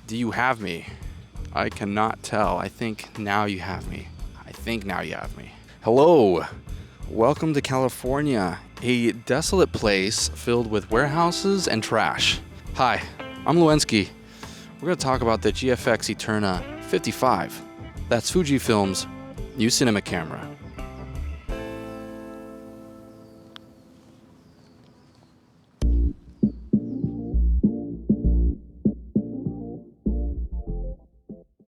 Do you have me? I cannot tell. I think now you have me. Hello. Welcome to California, a desolate place filled with warehouses and trash. Hi, I'm Leuwenski. We're going to talk about the GFX Eterna 55. That's Fujifilm's new cinema camera.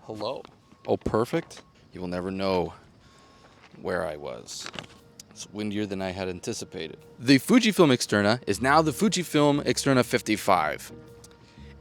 Hello. Oh, perfect. You will never know where I was. It's windier than I had anticipated. The Fujifilm Eterna is now the Fujifilm Eterna 55.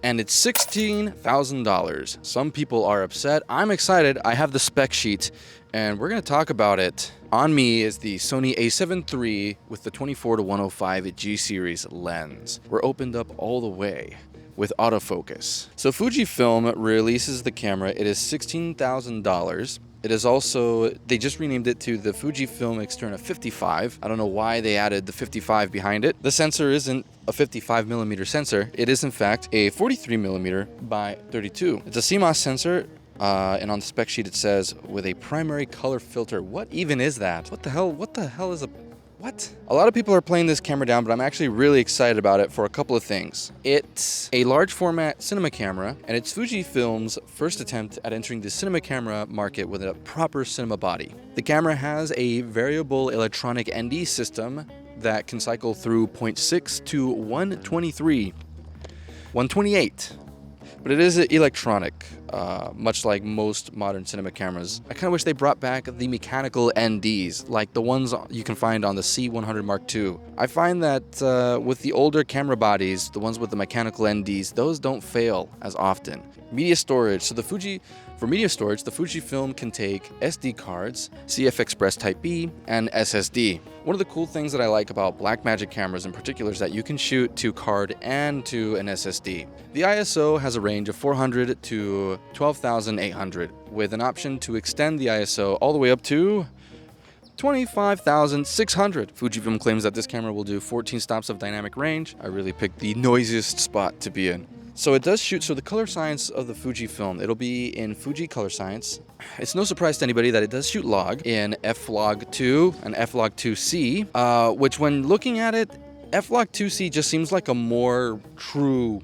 And it's $16,000. Some people are upset. I'm excited. I have the spec sheet, and we're going to talk about it. On me is the Sony a7 III with the 24-105 G series lens. We're opened up all the way with autofocus. So Fujifilm releases the camera. It is $16,000. It is also, they just renamed it to the Fujifilm Eterna 55. I don't know why they added the 55 behind it. The sensor isn't a 55mm sensor. It is in fact a 43mm by 32. It's a CMOS sensor, and on the spec sheet it says with a primary color filter. What even is that? What the hell is a... What? A lot of people are playing this camera down, but I'm actually really excited about it for a couple of things. It's a large format cinema camera, and it's Fujifilm's first attempt at entering the cinema camera market with a proper cinema body. The camera has a variable electronic ND system that can cycle through 0.6 to 128. But it is electronic, much like most modern cinema cameras. I kind of wish they brought back the mechanical NDs, like the ones you can find on the C100 Mark II. I find that with the older camera bodies, the ones with the mechanical NDs, those don't fail as often. Media storage. So for media storage, the Fujifilm can take SD cards, CF Express Type B, and SSD. One of the cool things that I like about Blackmagic cameras in particular is that you can shoot to card and to an SSD. The ISO has a range of 400 to 12,800 with an option to extend the ISO all the way up to 25,600. Fujifilm claims that this camera will do 14 stops of dynamic range. I really picked the noisiest spot to be in. So it does shoot, so the color science of the Fujifilm, it'll be in Fuji color science. It's no surprise to anybody that it does shoot log in F-Log2 and F-Log2C, which when looking at it, F-Log2C just seems like a more true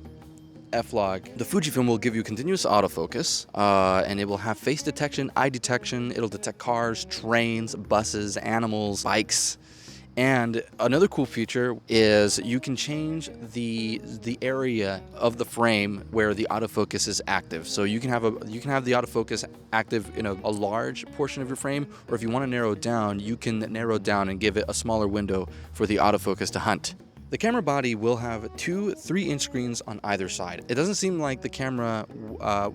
F-Log. The Fujifilm will give you continuous autofocus, and it will have face detection, eye detection. It'll detect cars, trains, buses, animals, bikes. And another cool feature is you can change the area of the frame where the autofocus is active. So you can have the autofocus active in a large portion of your frame, or if you want to narrow it down, you can narrow it down and give it a smaller window for the autofocus to hunt. The camera body will have two 3-inch screens on either side. It doesn't seem like the camera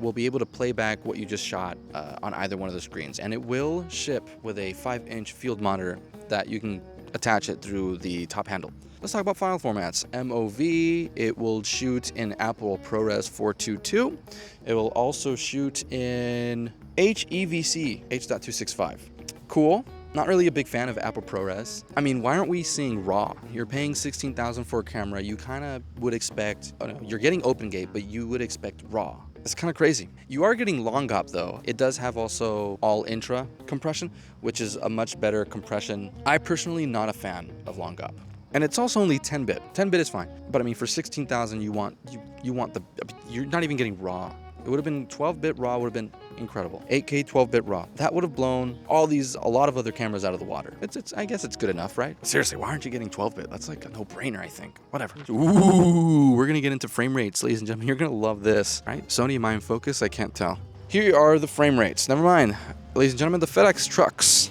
will be able to play back what you just shot on either one of the screens, and it will ship with a 5-inch field monitor that you can attach it through the top handle. Let's talk about file formats. MOV, it will shoot in Apple ProRes 422. It will also shoot in HEVC, H.265. Cool. Not really a big fan of Apple ProRes. I mean, why aren't we seeing RAW? You're paying $16,000 for a camera. You kind of would expect, you're getting OpenGate, but you would expect RAW. It's kind of crazy. You are getting long op though. It does have also all intra compression, which is a much better compression. I personally not a fan of long op. And it's also only 10-bit. 10-bit is fine. But I mean, for $16,000, you're not even getting RAW. It would have been 12-bit RAW, would have been incredible. 8K 12-bit RAW. That would have blown a lot of other cameras out of the water. I guess it's good enough, right? Seriously, why aren't you getting 12-bit? That's like a no-brainer, I think. Whatever. Ooh, we're gonna get into frame rates, ladies and gentlemen. You're gonna love this, right? Sony, am I in focus? I can't tell. Here are the frame rates. Never mind. Ladies and gentlemen, the FedEx trucks.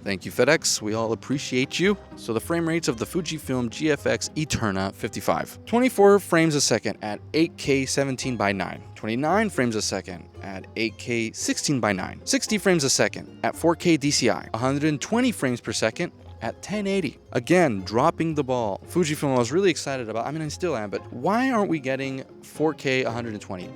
Thank you, FedEx. We all appreciate you. So the frame rates of the Fujifilm GFX Eterna 55. 24 frames a second at 8K 17:9. 29 frames a second at 8K 16:9. 60 frames a second at 4K DCI. 120 frames per second at 1080. Again, dropping the ball. Fujifilm I was really excited about. I mean, I still am, but why aren't we getting 4K 120?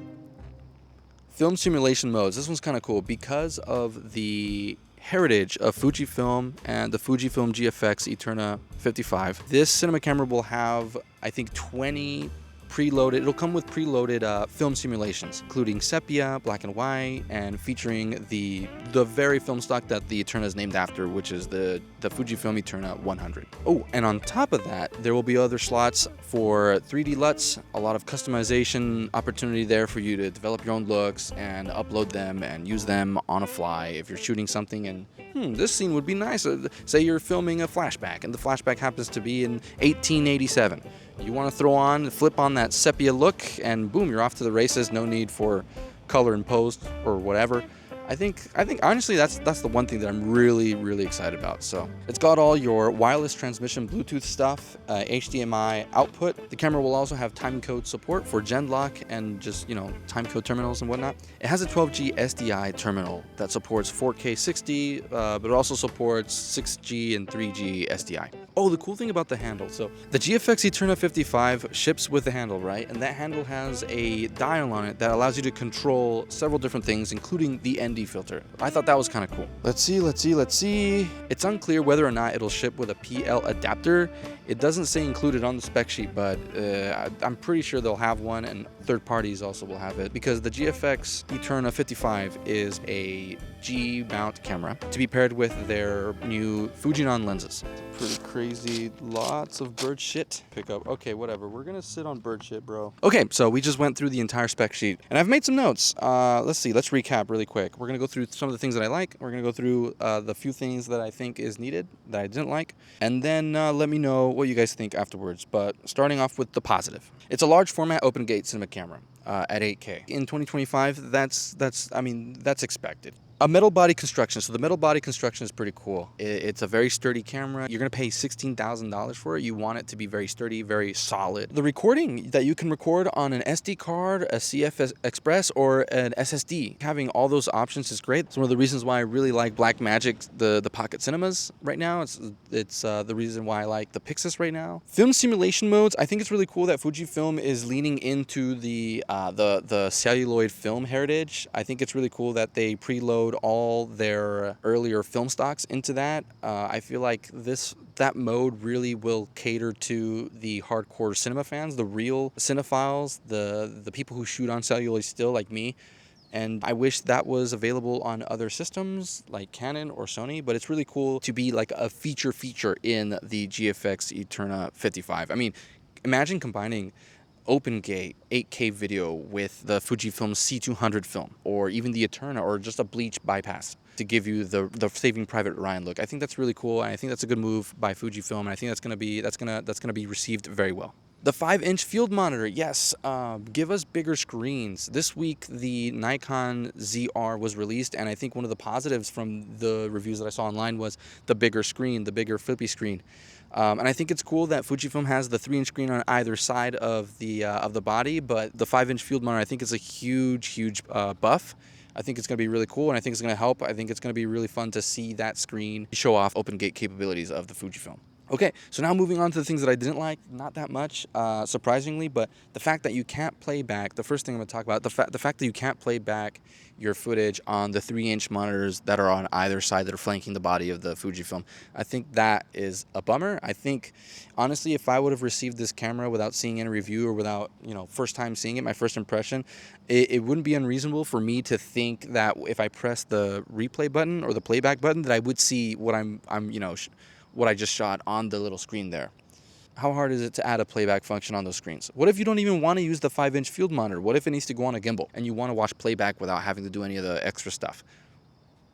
Film simulation modes. This one's kind of cool because of the heritage of Fujifilm and the Fujifilm GFX Eterna 55. This cinema camera will have, I think, 20 preloaded. It'll come with preloaded film simulations, including sepia, black and white, and featuring the very film stock that the Eterna is named after, which is the Fujifilm Eterna 100. Oh, and on top of that, there will be other slots for 3D LUTs, a lot of customization opportunity there for you to develop your own looks and upload them and use them on a fly if you're shooting something and this scene would be nice. Say you're filming a flashback and the flashback happens to be in 1887. You want to flip on that sepia look, and boom, you're off to the races. No need for color and post or whatever. I think honestly that's the one thing that I'm really excited about. So it's got all your wireless transmission Bluetooth stuff, HDMI output. The camera will also have timecode support for Genlock and just timecode terminals and whatnot. It has a 12G SDI terminal that supports 4K 60, but it also supports 6G and 3G SDI. Oh, the cool thing about the handle. So the GFX Eterna 55 ships with the handle, right? And that handle has a dial on it that allows you to control several different things, including the ND filter. I thought that was kind of cool. Let's see. It's unclear whether or not it'll ship with a PL adapter. It doesn't say included on the spec sheet, but I'm pretty sure they'll have one, and third parties also will have it, because the GFX Eterna 55 is a G mount camera to be paired with their new Fujinon lenses. Pretty crazy, lots of bird shit. Pick up, okay, whatever. We're gonna sit on bird shit, bro. Okay, so we just went through the entire spec sheet, and I've made some notes. Let's recap really quick. We're gonna go through some of the things that I like. We're gonna go through the few things that I think is needed that I didn't like, and then let me know what you guys think afterwards. But starting off with the positive, it's a large format open gate cinema camera at 8K in 2025. That's expected. A metal body construction. So the metal body construction is pretty cool. It's a very sturdy camera. You're going to pay $16,000 for it. You want it to be very sturdy, very solid. The recording that you can record on an SD card, a CF Express, or an SSD. Having all those options is great. It's one of the reasons why I really like Blackmagic, the Pocket Cinemas right now. It's the reason why I like the Pixis right now. Film simulation modes. I think it's really cool that Fujifilm is leaning into the celluloid film heritage. I think it's really cool that they preload all their earlier film stocks into that. I feel like that mode really will cater to the hardcore cinema fans, the real cinephiles, the people who shoot on celluloid still like me. And I wish that was available on other systems like Canon or Sony, but it's really cool to be like a feature in the GFX Eterna 55. I mean, imagine combining open gate 8K video with the Fujifilm C200 film, or even the Eterna, or just a bleach bypass to give you the Saving Private Ryan look. I think that's really cool, and I think that's a good move by Fujifilm, and I think that's gonna be received very well. The 5-inch field monitor, yes, give us bigger screens. This week, the Nikon ZR was released, and I think one of the positives from the reviews that I saw online was the bigger screen, the bigger flippy screen. And I think it's cool that Fujifilm has the 3-inch screen on either side of the body, but the 5-inch field monitor, I think, is a huge buff. I think it's going to be really cool, and I think it's going to help. I think it's going to be really fun to see that screen show off open gate capabilities of the Fujifilm. Okay, so now moving on to the things that I didn't like, not that much, surprisingly, but the fact that you can't play back, the first thing I'm going to talk about, the fact that you can't play back your footage on the 3-inch monitors that are on either side that are flanking the body of the Fujifilm. I think that is a bummer. I think, honestly, if I would have received this camera without seeing any review or without, first time seeing it, my first impression, it wouldn't be unreasonable for me to think that if I press the replay button or the playback button, that I would see what what I just shot on the little screen there. How hard is it to add a playback function on those screens? What if you don't even want to use the 5-inch field monitor? What if it needs to go on a gimbal and you want to watch playback without having to do any of the extra stuff?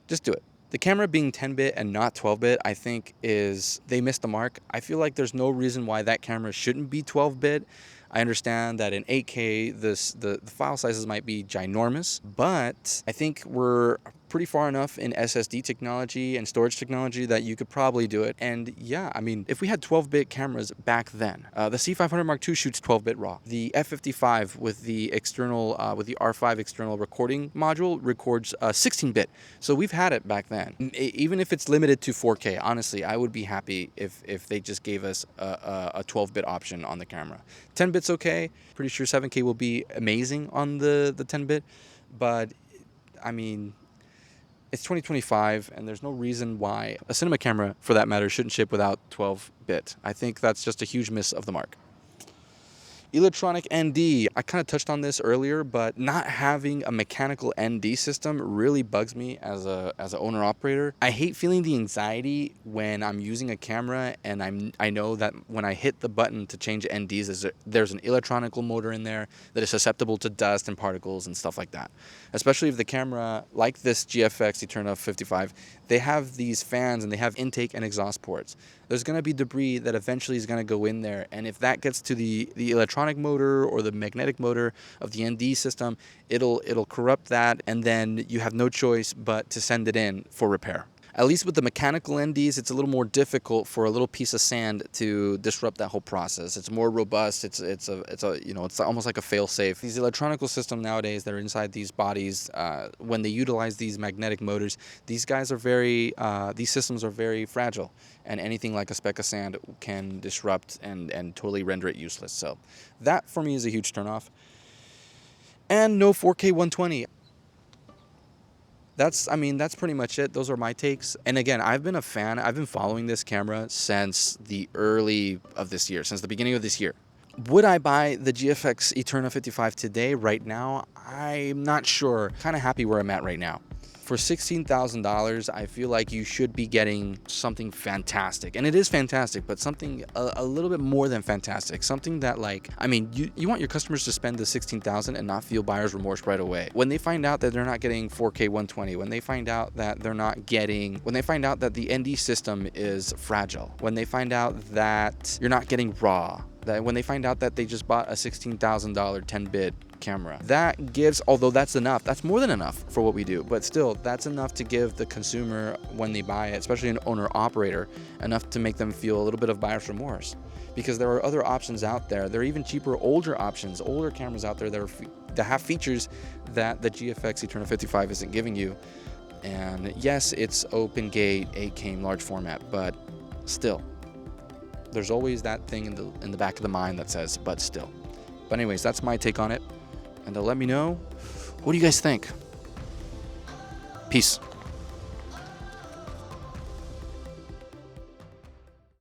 Just do it. The camera being 10-bit and not 12-bit, I think they missed the mark. I feel like there's no reason why that camera shouldn't be 12-bit. I understand that in 8K, the file sizes might be ginormous, but I think we're pretty far enough in SSD technology and storage technology that you could probably do it. And yeah, I mean, if we had 12-bit cameras back then, the C500 Mark II shoots 12-bit RAW. The F55 with the external, with the R5 external recording module records 16-bit. So we've had it back then. Even if it's limited to 4K, honestly, I would be happy if they just gave us a 12-bit option on the camera. 10-bit's okay. Pretty sure 7K will be amazing on the 10-bit, but I mean, It's 2025, and there's no reason why a cinema camera, for that matter, shouldn't ship without 12-bit. I think that's just a huge miss of the mark. Electronic ND. I kind of touched on this earlier, but not having a mechanical ND system really bugs me as an owner operator. I hate feeling the anxiety when I'm using a camera and I know that when I hit the button to change NDs, there's an electronical motor in there that is susceptible to dust and particles and stuff like that. Especially if the camera, like this GFX Eterna 55, they have these fans and they have intake and exhaust ports. There's going to be debris that eventually is going to go in there, and if that gets to the electronic motor or the magnetic motor of the ND system, it'll corrupt that, and then you have no choice but to send it in for repair. At least with the mechanical NDs, it's a little more difficult for a little piece of sand to disrupt that whole process. It's more robust. It's almost like a fail-safe. These electronical systems nowadays that are inside these bodies, when they utilize these magnetic motors, these systems are very fragile, and anything like a speck of sand can disrupt and totally render it useless. So that for me is a huge turnoff. And no 4K 120. That's pretty much it. Those are my takes. And again, I've been a fan. I've been following this camera since the beginning of this year. Would I buy the GFX Eterna 55 today, right now? I'm not sure. Kind of happy where I'm at right now. For $16,000, I feel like you should be getting something fantastic. And it is fantastic, but something a little bit more than fantastic. Something that, you want your customers to spend the $16,000 and not feel buyer's remorse right away. When they find out that they're not getting 4K 120, when they find out that the ND system is fragile, when they find out that you're not getting RAW, when they find out that they just bought a $16,000 10-bit camera. That gives, although that's enough, that's more than enough for what we do, but still, that's enough to give the consumer, when they buy it, especially an owner-operator, enough to make them feel a little bit of buyer's remorse. Because there are other options out there. There are even cheaper, older cameras out there that have features that the GFX Eterna 55 isn't giving you. And yes, it's open gate, 8K large format, but still, there's always that thing in the back of the mind that says, but still. But anyways, that's my take on it. And let me know, what do you guys think? Peace.